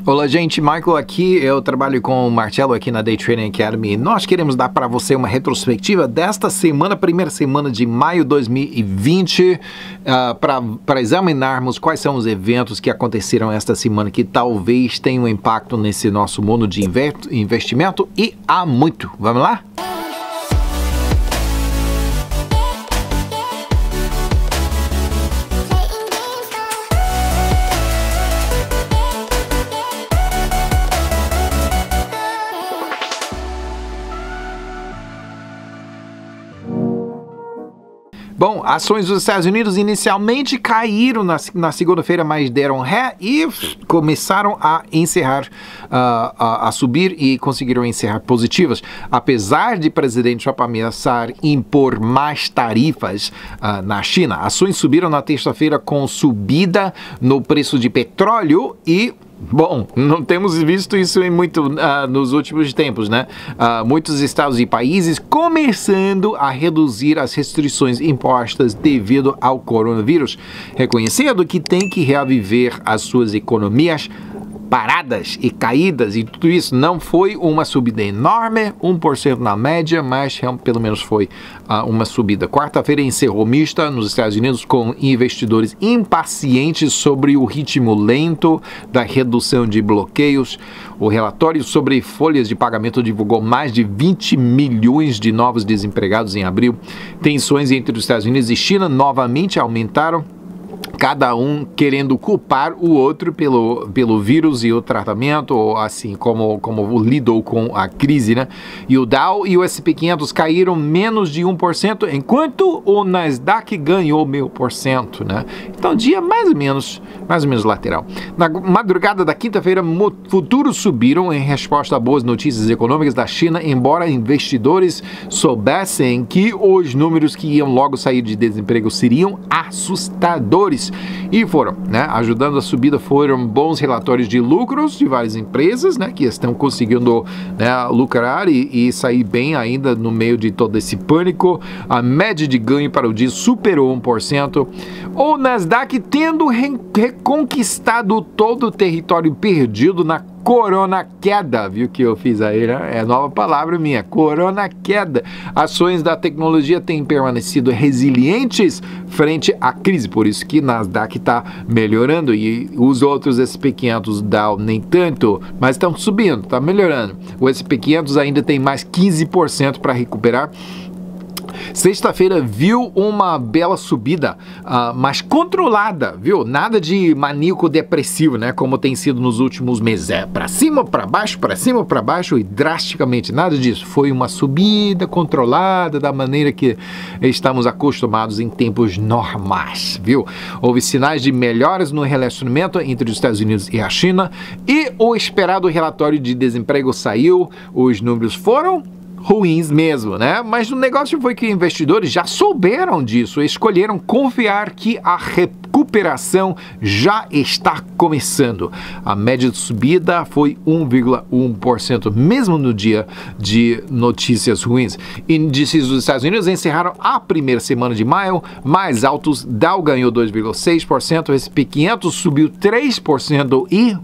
Olá, gente, Michael aqui. Eu trabalho com o Marcelo aqui na Day Trading Academy. Nós queremos dar para você uma retrospectiva desta semana, primeira semana de maio de 2020, para examinarmos quais são os eventos que aconteceram esta semana que talvez tenham impacto nesse nosso mundo de investimento, e há muito. Vamos lá? Bom, ações dos Estados Unidos inicialmente caíram na segunda-feira, mas deram ré e começaram a encerrar, a subir e conseguiram encerrar positivas. Apesar de presidente Trump ameaçar impor mais tarifas na China, ações subiram na terça-feira com subida no preço de petróleo e... Bom, não temos visto isso nos últimos tempos, né? Muitos estados e países começando a reduzir as restrições impostas devido ao coronavírus, reconhecendo que tem que reaviver as suas economias paradas e caídas, e tudo isso. Não foi uma subida enorme, 1% na média, mas pelo menos foi uma subida. Quarta-feira encerrou mista nos Estados Unidos, com investidores impacientes sobre o ritmo lento da redução de bloqueios. O relatório sobre folhas de pagamento divulgou mais de 20 milhões de novos desempregados em abril. Tensões entre os Estados Unidos e China novamente aumentaram, cada um querendo culpar o outro pelo vírus e o tratamento, ou assim como lidou com a crise, né? E o Dow e o S&P 500 caíram menos de 1%, enquanto o Nasdaq ganhou 0,5%, né? Então, dia mais ou menos lateral. Na madrugada da quinta-feira, futuros subiram em resposta a boas notícias econômicas da China, embora investidores soubessem que os números que iam logo sair de desemprego seriam assustadores. E foram, né? Ajudando a subida foram bons relatórios de lucros de várias empresas, né? Que estão conseguindo, né, lucrar e sair bem ainda no meio de todo esse pânico. A média de ganho para o dia superou 1%. O Nasdaq tendo reconquistado todo o território perdido na corona queda, viu que eu fiz aí, né? É nova palavra minha, corona queda. Ações da tecnologia têm permanecido resilientes frente à crise, por isso que Nasdaq está melhorando e os outros S&P 500 Dow nem tanto, mas estão subindo, está melhorando. O S&P 500 ainda tem mais 15% para recuperar. Sexta-feira viu uma bela subida, mas controlada, viu? Nada de maníaco depressivo, né? Como tem sido nos últimos meses. É para cima, para cima, para baixo e drasticamente. Nada disso. Foi uma subida controlada da maneira que estamos acostumados em tempos normais, viu? Houve sinais de melhoras no relacionamento entre os Estados Unidos e a China e o esperado relatório de desemprego saiu. Os números foram ruins mesmo, né? Mas o negócio foi que investidores já souberam disso, escolheram confiar que a recuperação já está começando. A média de subida foi 1,1%, mesmo no dia de notícias ruins. Índices dos Estados Unidos encerraram a primeira semana de maio mais altos. Dow ganhou 2,6%, o S&P 500 subiu 3,5% e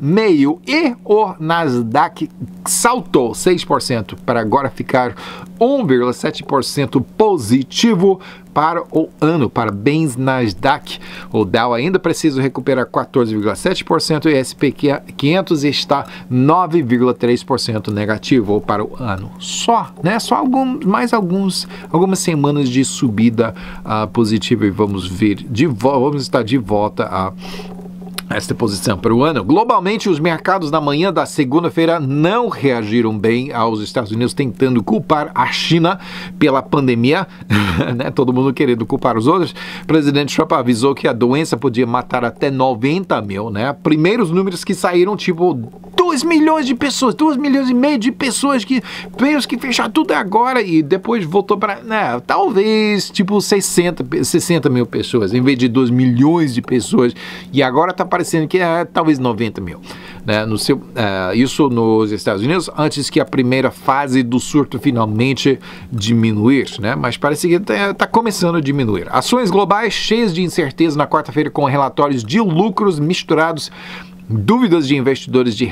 o Nasdaq saltou 6% para agora ficar 1,7% positivo para o ano. Parabéns, Nasdaq. O Dow ainda precisa recuperar 14,7% e o S&P 500 está 9,3% negativo para o ano. Só, né? Só algumas semanas de subida positiva e vamos estar de volta a esta posição para o ano. Globalmente, os mercados na manhã da segunda-feira não reagiram bem aos Estados Unidos tentando culpar a China pela pandemia, né? Todo mundo querendo culpar os outros. O presidente Trump avisou que a doença podia matar até 90 mil, né? Primeiros números que saíram, tipo 2 milhões de pessoas, 2 milhões e meio de pessoas que temos que fechar tudo agora, e depois voltou para, né, talvez tipo 60 mil pessoas, em vez de 2 milhões de pessoas, e agora está parecendo que é talvez 90 mil, né, isso nos Estados Unidos, antes que a primeira fase do surto finalmente diminuir, né, mas parece que está começando a diminuir. Ações globais cheias de incerteza na quarta-feira, com relatórios de lucros misturados dúvidas de investidores de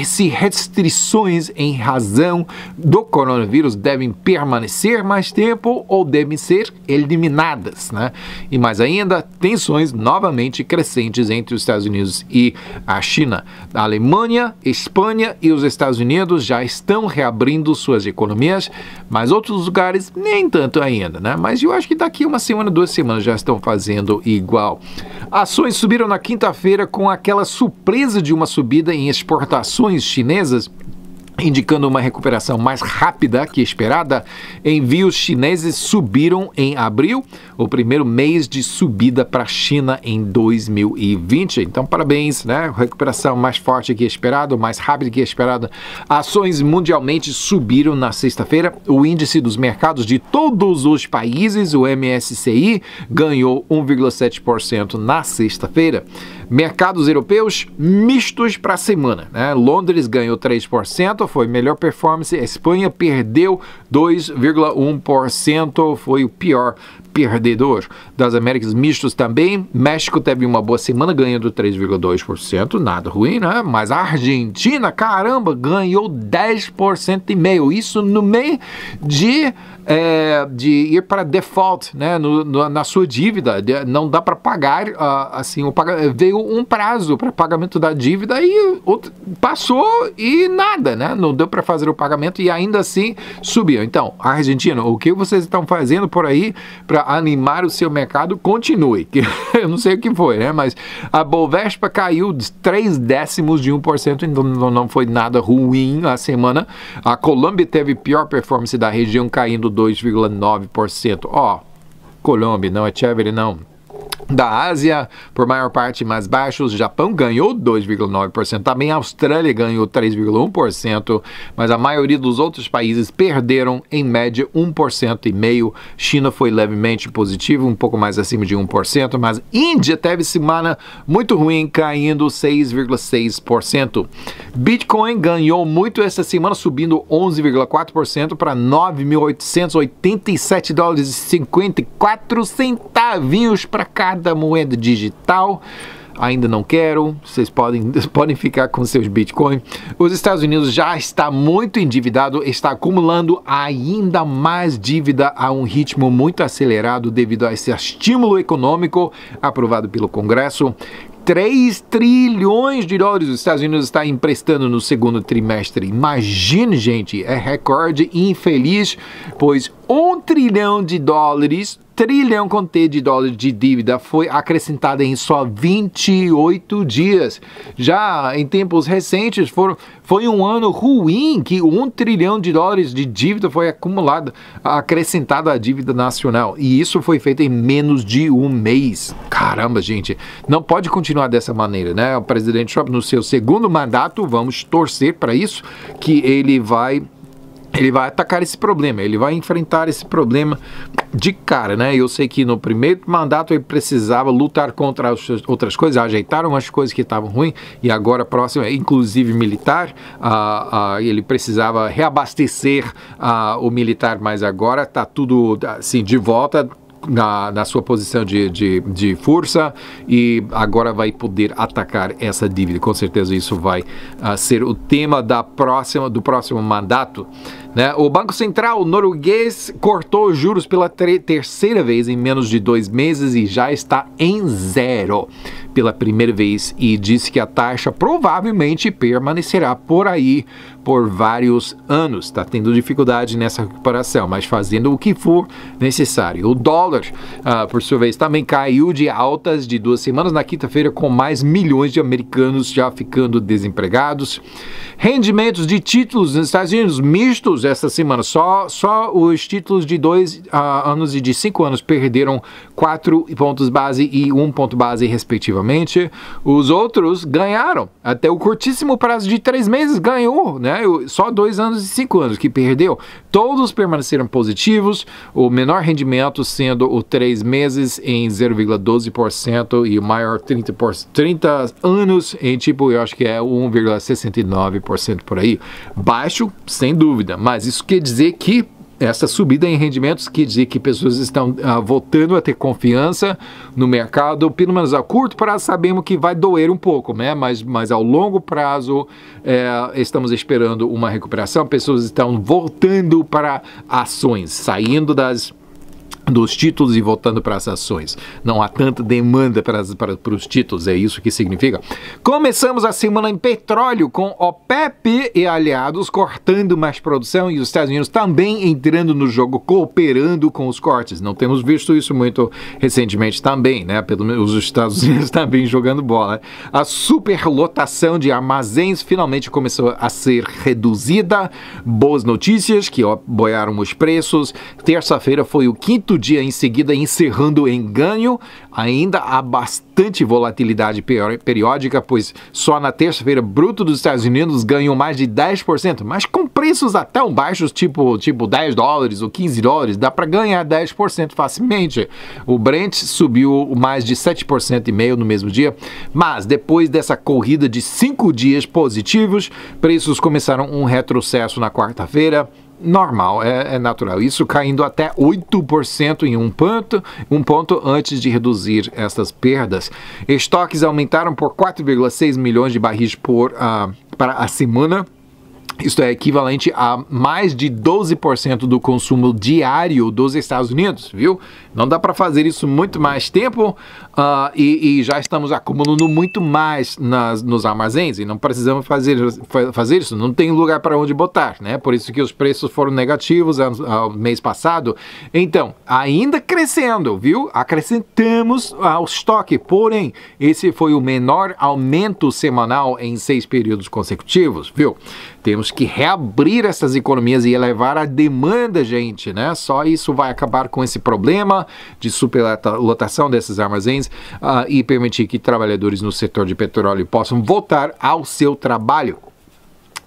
se restrições em razão do coronavírus devem permanecer mais tempo ou devem ser eliminadas, né? E mais ainda, tensões novamente crescentes entre os Estados Unidos e a China. A Alemanha, Espanha e os Estados Unidos já estão reabrindo suas economias, mas outros lugares nem tanto ainda, né? Mas eu acho que daqui uma semana, 2 semanas já estão fazendo igual. Ações subiram na quinta-feira com aquela surpresa de uma subida em exportações chinesas, indicando uma recuperação mais rápida que esperada. Envios chineses subiram em abril, o primeiro mês de subida para a China em 2020. Então, parabéns, né? Recuperação mais forte que esperado, mais rápida que esperada. Ações mundialmente subiram na sexta-feira. O índice dos mercados de todos os países, o MSCI, ganhou 1,7% na sexta-feira. Mercados europeus mistos para a semana, né? Londres ganhou 3%, foi melhor performance. Espanha perdeu 2,1%, foi o pior perdedor das Américas. Mistos também. México teve uma boa semana, ganhando 3,2%, nada ruim, né? Mas a Argentina, caramba, ganhou 10,5%. Isso no meio de ir para default, né, na sua dívida. Não dá para pagar, veio um prazo para pagamento da dívida e passou e nada, né? Não deu para fazer o pagamento e ainda assim subiu. Então, Argentina, o que vocês estão fazendo por aí para animar o seu mercado? Continue. Eu não sei o que foi, né? Mas a Bovespa caiu 0,3%, então não foi nada ruim a semana. A Colômbia teve pior performance da região, caindo 2,9%. Colômbia, não é chévere, não. Da Ásia, por maior parte mais baixos, Japão ganhou 2,9%, também a Austrália ganhou 3,1%, mas a maioria dos outros países perderam em média 1,5%. China foi levemente positivo, um pouco mais acima de 1%, mas Índia teve semana muito ruim, caindo 6,6%. Bitcoin ganhou muito essa semana, subindo 11,4% para $9.887,54 para cada moeda digital. Ainda não quero, vocês podem ficar com seus Bitcoin. Os Estados Unidos já está muito endividado, está acumulando ainda mais dívida a um ritmo muito acelerado devido a esse estímulo econômico aprovado pelo Congresso. 3 trilhões de dólares os Estados Unidos está emprestando no segundo trimestre. Imagine, gente, é recorde infeliz, pois $1 trilhão, trilhão com T de dólares de dívida foi acrescentada em só 28 dias. Já em tempos recentes foi um ano ruim que $1 trilhão de dívida foi acrescentada à dívida nacional. E isso foi feito em menos de um mês. Caramba, gente, não pode continuar dessa maneira, né? O presidente Trump, no seu segundo mandato, vamos torcer para isso, que ele vai atacar esse problema, ele vai enfrentar esse problema de cara, né? Eu sei que no primeiro mandato ele precisava lutar contra as outras coisas, ajeitaram as coisas que estavam ruins, e agora próximo, inclusive militar, ele precisava reabastecer o militar, mas agora está tudo assim de volta na sua posição de força, e agora vai poder atacar essa dívida. Com certeza isso vai ser o tema do próximo mandato, né? O Banco Central norueguês cortou juros pela terceira vez em menos de 2 meses e já está em zero pela primeira vez, e disse que a taxa provavelmente permanecerá por aí por vários anos. Está tendo dificuldade nessa recuperação, mas fazendo o que for necessário. O dólar, por sua vez, também caiu de altas de 2 semanas na quinta-feira, com mais milhões de americanos já ficando desempregados. Rendimentos de títulos nos Estados Unidos mistos essa semana. Só os títulos de 2 anos e de 5 anos perderam 4 pontos base e 1 ponto base, respectivamente. Os outros ganharam. Até o curtíssimo prazo de 3 meses ganhou, né? Só 2 anos e 5 anos que perdeu. Todos permaneceram positivos. O menor rendimento sendo o 3 meses em 0,12% e o maior 30 anos em eu acho que é 1,69% por aí. Baixo, sem dúvida, mas isso quer dizer que essa subida em rendimentos quer dizer que pessoas estão voltando a ter confiança no mercado, pelo menos a curto prazo sabemos que vai doer um pouco, né? Mas ao longo prazo estamos esperando uma recuperação, pessoas estão voltando para ações, saindo dos títulos e voltando para as ações. Não há tanta demanda para os títulos, é isso que significa. Começamos a semana em petróleo com OPEP e aliados cortando mais produção e os Estados Unidos também entrando no jogo, cooperando com os cortes. Não temos visto isso muito recentemente também, né? Pelo menos os Estados Unidos também jogando bola. A superlotação de armazéns finalmente começou a ser reduzida. Boas notícias que apoiaram os preços. Terça-feira foi o quinto dia em seguida encerrando em ganho. Ainda há bastante volatilidade periódica, pois só na terça-feira bruto dos Estados Unidos ganhou mais de 10%, mas com preços tão baixos, tipo $10 ou $15, dá para ganhar 10% facilmente. O Brent subiu mais de 7,5% no mesmo dia, mas depois dessa corrida de 5 dias positivos, preços começaram um retrocesso na quarta-feira. Normal, é natural. Isso caindo até 8% em um ponto antes de reduzir essas perdas. Estoques aumentaram por 4,6 milhões de barris para a semana. Isto é equivalente a mais de 12% do consumo diário dos Estados Unidos, viu? Não dá para fazer isso muito mais tempo e já estamos acumulando muito mais nos armazéns e não precisamos fazer isso, não tem lugar para onde botar, né? Por isso que os preços foram negativos ao mês passado. Então, ainda crescendo, viu? Acrescentamos ao estoque, porém, esse foi o menor aumento semanal em 6 períodos consecutivos, viu? Temos que reabrir essas economias e elevar a demanda, gente, né? Só isso vai acabar com esse problema de superlotação desses armazéns e permitir que trabalhadores no setor de petróleo possam voltar ao seu trabalho.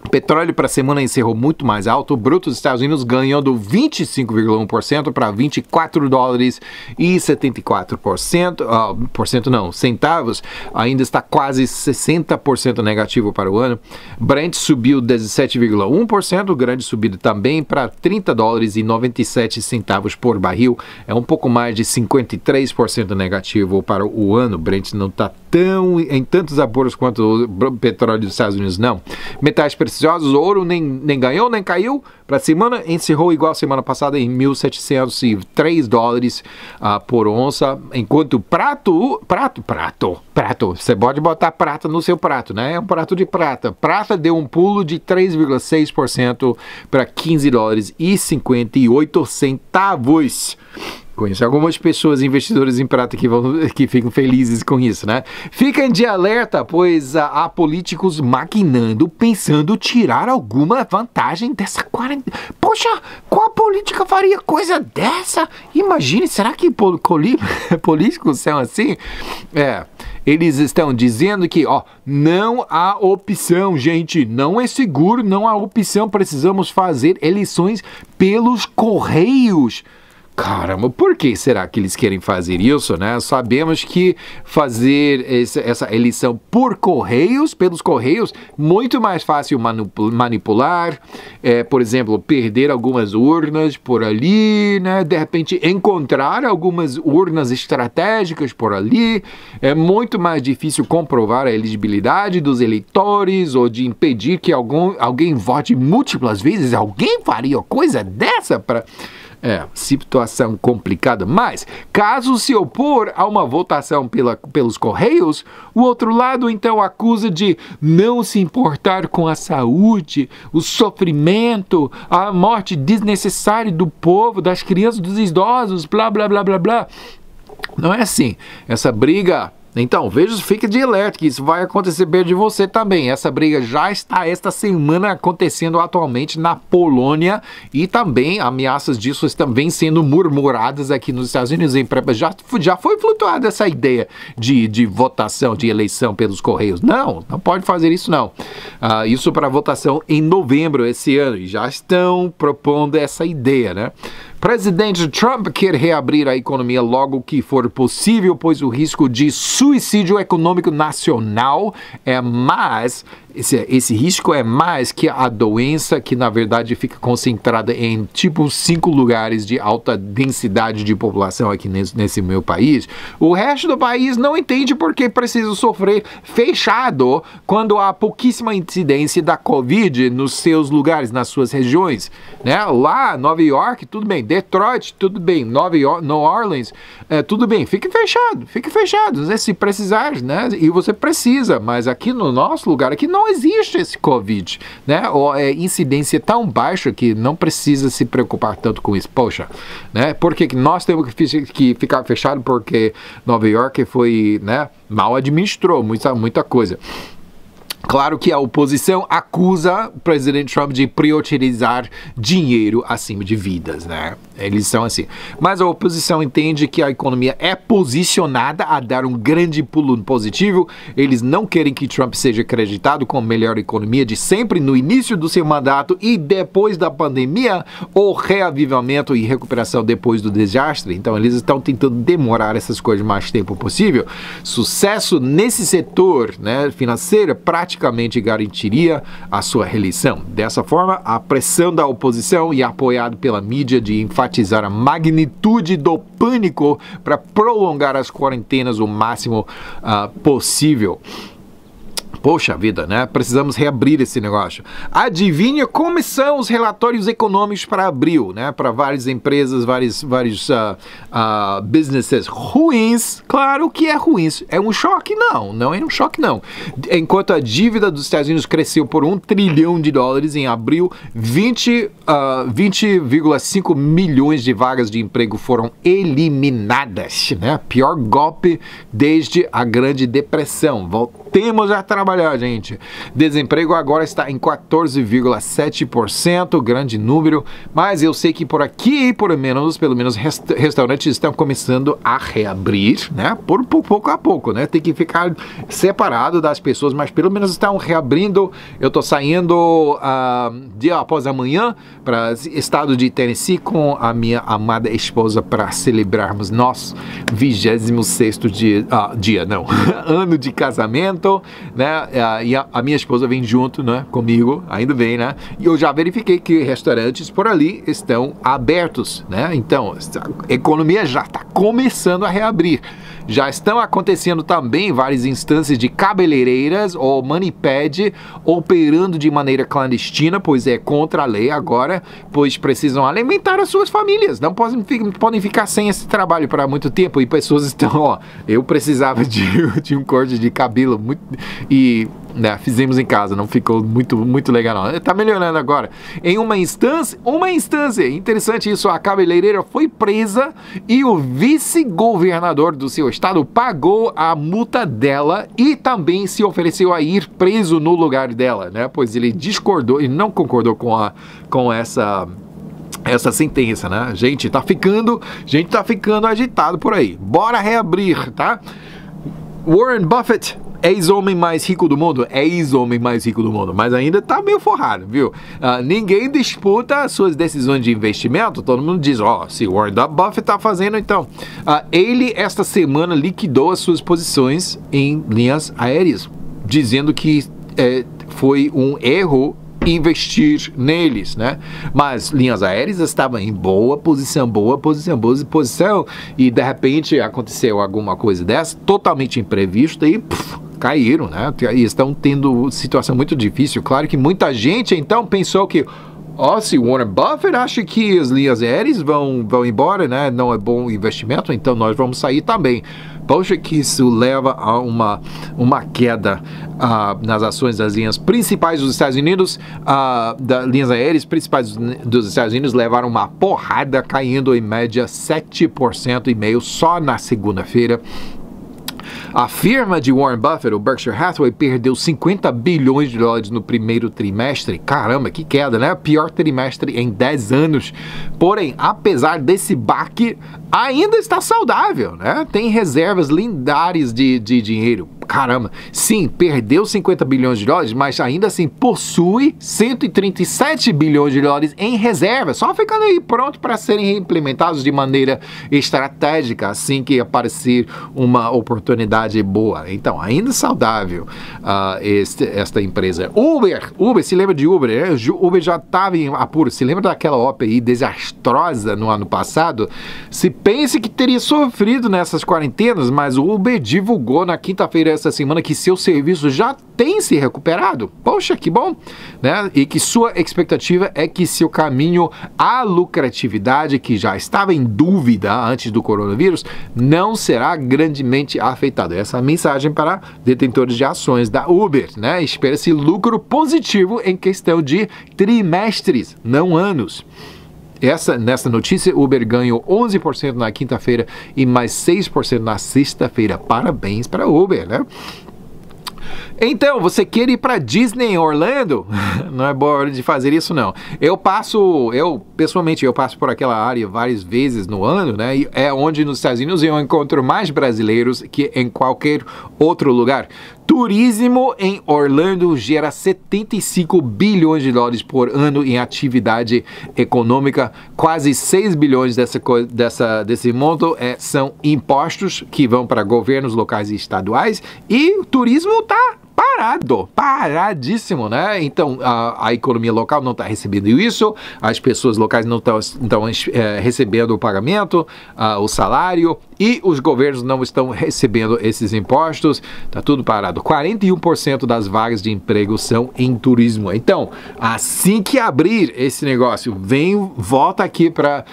O petróleo para a semana encerrou muito mais alto. O bruto dos Estados Unidos ganhando 25,1% para $24,74 centavos. Ainda está quase 60% negativo para o ano. Brent subiu 17,1%, grande subida também para $30,97 por barril. É um pouco mais de 53% negativo para o ano. Brent não está em tantos apuros quanto o petróleo dos Estados Unidos, não. Metais preciosos, ouro nem ganhou, nem caiu. Para a semana, encerrou igual a semana passada em $1.703 por onça, enquanto prato, você pode botar prata no seu prato, né? É um prato de prata. Prata deu um pulo de 3,6% para $15,58. Conheço algumas pessoas, investidores em prata, que ficam felizes com isso, né? Fiquem de alerta, pois há políticos maquinando, pensando tirar alguma vantagem dessa quarentena. Poxa, qual política faria coisa dessa? Imagine, será que políticos são assim? Eles estão dizendo que, não há opção, gente, não é seguro, não há opção, precisamos fazer eleições pelos correios. Caramba, por que será que eles querem fazer isso, né? Sabemos que fazer essa eleição pelos correios, muito mais fácil manipular, por exemplo, perder algumas urnas por ali, né? De repente encontrar algumas urnas estratégicas por ali, é muito mais difícil comprovar a elegibilidade dos eleitores ou de impedir que alguém vote múltiplas vezes. Alguém faria coisa dessa para... situação complicada, mas caso se opor a uma votação pelos correios, o outro lado então acusa de não se importar com a saúde, o sofrimento, a morte desnecessária do povo, das crianças, dos idosos, blá, blá, blá, blá, blá. Não é assim. Essa briga... Então, fique de alerta que isso vai acontecer perto de você também. Essa briga já está esta semana acontecendo atualmente na Polônia e também ameaças disso estão sendo murmuradas aqui nos Estados Unidos. Já foi flutuada essa ideia de votação, de eleição pelos correios. Não pode fazer isso não. Isso para votação em novembro esse ano e já estão propondo essa ideia, né? Presidente Trump quer reabrir a economia logo que for possível, pois o risco de suicídio econômico nacional é mais esse risco é mais que a doença que, na verdade, fica concentrada em, tipo, 5 lugares de alta densidade de população aqui nesse meu país. O resto do país não entende por que precisa sofrer fechado quando há pouquíssima incidência da Covid nos seus lugares, nas suas regiões, né? Lá, Nova York, tudo bem. Detroit, tudo bem. New Orleans, tudo bem. Fique fechado, né? Se precisar, né? E você precisa, mas aqui no nosso lugar, aqui não existe esse Covid, né? Ou incidência tão baixa que não precisa se preocupar tanto com isso. Poxa, né? Por que nós temos que ficar fechado? Porque Nova York foi, né, mal administrou muita coisa. Claro que a oposição acusa o presidente Trump de priorizar dinheiro acima de vidas, né? Eles são assim. Mas a oposição entende que a economia é posicionada a dar um grande pulo positivo. Eles não querem que Trump seja acreditado como a melhor economia de sempre no início do seu mandato e depois da pandemia ou reavivamento e recuperação depois do desastre. Então eles estão tentando demorar essas coisas o mais tempo possível. Sucesso nesse setor, né, financeiro, praticamente garantiria a sua reeleição. Dessa forma, a pressão da oposição e apoiado pela mídia de enfatizar a magnitude do pânico para prolongar as quarentenas o máximo possível. Poxa vida, né? Precisamos reabrir esse negócio. Adivinha como são os relatórios econômicos para abril, né? Para várias empresas, vários businesses ruins. Claro que é ruins. É um choque? Não é um choque, não. Enquanto a dívida dos Estados Unidos cresceu por $1 trilhão em abril, 20,5 milhões de vagas de emprego foram eliminadas, né? Pior golpe desde a Grande Depressão. Voltemos a trabalhar, gente. Desemprego agora está em 14,7%, grande número, mas eu sei que por aqui, pelo menos restaurantes estão começando a reabrir, né? Por pouco a pouco, né? Tem que ficar separado das pessoas, mas pelo menos estão reabrindo. Eu estou saindo dia após amanhã para o estado de Tennessee com a minha amada esposa para celebrarmos nosso 26º ano de casamento, né? E a minha esposa vem junto, né, comigo, ainda bem, né? E eu já verifiquei que restaurantes por ali estão abertos, né? Então, a economia já está começando a reabrir. Já estão acontecendo também várias instâncias de cabeleireiras ou maniped operando de maneira clandestina, pois é contra a lei agora, pois precisam alimentar as suas famílias. Não podem ficar sem esse trabalho para muito tempo. E pessoas estão, eu precisava de um corte de cabelo e né, fizemos em casa, não ficou muito legal não. Tá melhorando agora. Em uma instância, interessante isso, a cabeleireira foi presa e o vice-governador do seu estado pagou a multa dela e também se ofereceu a ir preso no lugar dela, né? Pois ele discordou e não concordou com essa sentença, né? Gente tá ficando agitado por aí. Bora reabrir, tá? Warren Buffett, ex-homem mais rico do mundo, mas ainda tá meio forrado, viu? Ninguém disputa as suas decisões de investimento, todo mundo diz, se o Warren Buffett tá fazendo, então. Ele, esta semana, liquidou as suas posições em linhas aéreas, dizendo que foi um erro investir neles, né? Mas linhas aéreas estavam em boa posição, e de repente aconteceu alguma coisa dessa, totalmente imprevista e caíram, né? E estão tendo situação muito difícil. Claro que muita gente então pensou que se Warren Buffett acha que as linhas aéreas vão embora, né? Não é bom investimento, então nós vamos sair também. Poxa, que isso leva a uma queda nas ações das linhas principais dos Estados Unidos, das linhas aéreas principais dos Estados Unidos levaram uma porrada, caindo em média 7,5% só na segunda-feira. A firma de Warren Buffett, o Berkshire Hathaway, perdeu $50 bilhões no primeiro trimestre. Caramba, que queda, né? Pior trimestre em 10 anos. Porém, apesar desse baque, ainda está saudável, né? Tem reservas lendárias de dinheiro. Caramba, sim, perdeu 50 bilhões de dólares, mas ainda assim possui 137 bilhões de dólares em reserva, só ficando aí pronto para serem implementados de maneira estratégica assim que aparecer uma oportunidade boa. Então, ainda saudável esta empresa. Uber, se lembra de Uber, né? Uber já estava em apuro. Se lembra daquela OPI desastrosa no ano passado? Se pense que teria sofrido nessas quarentenas, mas o Uber divulgou na quinta-feira essa semana que seu serviço já tem se recuperado. Poxa, que bom, né? E que sua expectativa é que seu caminho à lucratividade, que já estava em dúvida antes do coronavírus, não será grandemente afetado. Essa é a mensagem para detentores de ações da Uber, né? Espera-se lucro positivo em questão de trimestres, não anos. Nessa notícia, Uber ganhou 11% na quinta-feira e mais 6% na sexta-feira. Parabéns para Uber, né? Então, você quer ir para Disney em Orlando? Não é boa hora de fazer isso, não. Pessoalmente, eu passo por aquela área várias vezes no ano, né? E é onde nos Estados Unidos eu encontro mais brasileiros que em qualquer outro lugar. Turismo em Orlando gera 75 bilhões de dólares por ano em atividade econômica. Quase 6 bilhões desse monto são impostos que vão para governos locais e estaduais. E o turismo está paradíssimo, né? Então, a economia local não está recebendo isso, as pessoas locais não estão recebendo o pagamento, o salário, e os governos não estão recebendo esses impostos, está tudo parado. 41% das vagas de emprego são em turismo. Então, assim que abrir esse negócio, volta aqui para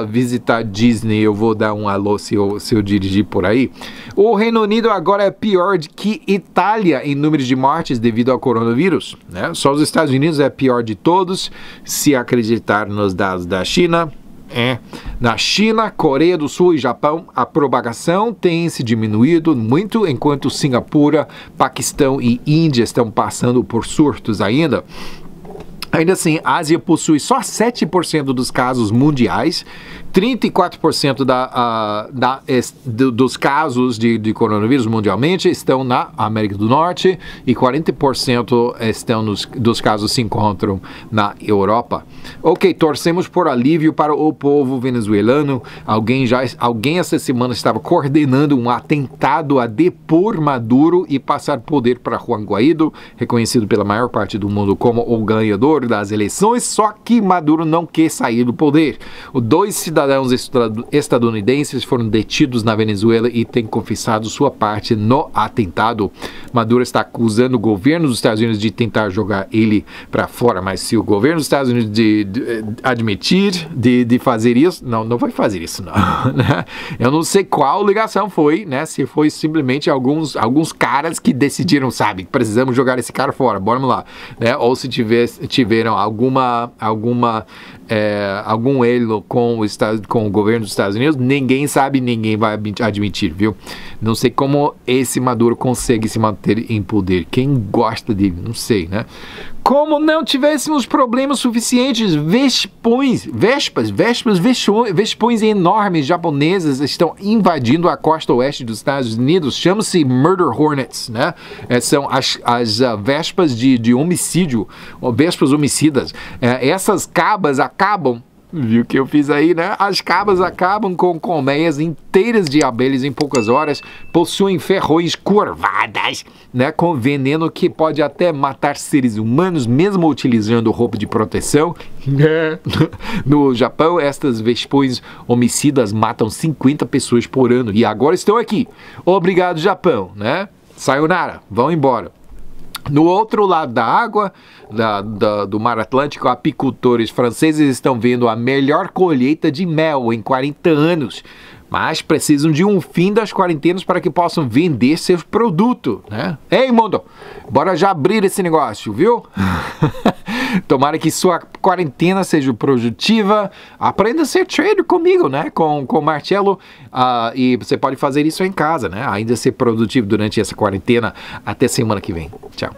visitar Disney, eu vou dar um alô se eu dirigir por aí. O Reino Unido agora é pior que Itália em número de mortes devido ao coronavírus, né? Só os Estados Unidos é pior de todos, se acreditar nos dados da China. Na China, Coreia do Sul e Japão, a propagação tem se diminuído muito, enquanto Singapura, Paquistão e Índia estão passando por surtos ainda. Ainda assim, a Ásia possui só 7% dos casos mundiais, 34% dos casos de coronavírus mundialmente estão na América do Norte e 40% dos casos se encontram na Europa. Ok, torcemos por alívio para o povo venezuelano. Alguém essa semana estava coordenando um atentado a depor Maduro e passar poder para Juan Guaidó, reconhecido pela maior parte do mundo como o ganhador das eleições, só que Maduro não quer sair do poder. Dois cidadãos estadunidenses foram detidos na Venezuela e têm confessado sua parte no atentado. Maduro está acusando o governo dos Estados Unidos de tentar jogar ele para fora, mas se o governo dos Estados Unidos admitir de fazer isso, não vai fazer isso, não. Eu não sei qual ligação foi, né? Se foi simplesmente alguns caras que decidiram, sabe, precisamos jogar esse cara fora, bora lá, né? Ou se tiveram algum elo com o governo dos Estados Unidos, ninguém sabe, ninguém vai admitir, viu? Não sei como esse Maduro consegue se manter em poder. Quem gosta dele, não sei, né? Como não tivéssemos problemas suficientes, vespões enormes japonesas estão invadindo a costa oeste dos Estados Unidos. Chama-se Murder Hornets, né? São as vespas de homicídio, vespas homicidas. Essas cabas acabam, viu o que eu fiz aí, né? As cabas acabam com colmeias inteiras de abelhas em poucas horas, possuem ferrões curvadas, né? Com veneno que pode até matar seres humanos, mesmo utilizando roupa de proteção. No Japão, estas vespões homicidas matam 50 pessoas por ano e agora estão aqui. Obrigado, Japão, né? Sayonara, vão embora. No outro lado da água, do Mar Atlântico, apicultores franceses estão vendo a melhor colheita de mel em 40 anos, mas precisam de um fim das quarentenas para que possam vender seus produtos, né? Ei, mundo, bora já abrir esse negócio, viu? Tomara que sua quarentena seja produtiva. Aprenda a ser trader comigo, né? Com o Marcelo. E você pode fazer isso em casa, né? Ainda ser produtivo durante essa quarentena. Até semana que vem. Tchau.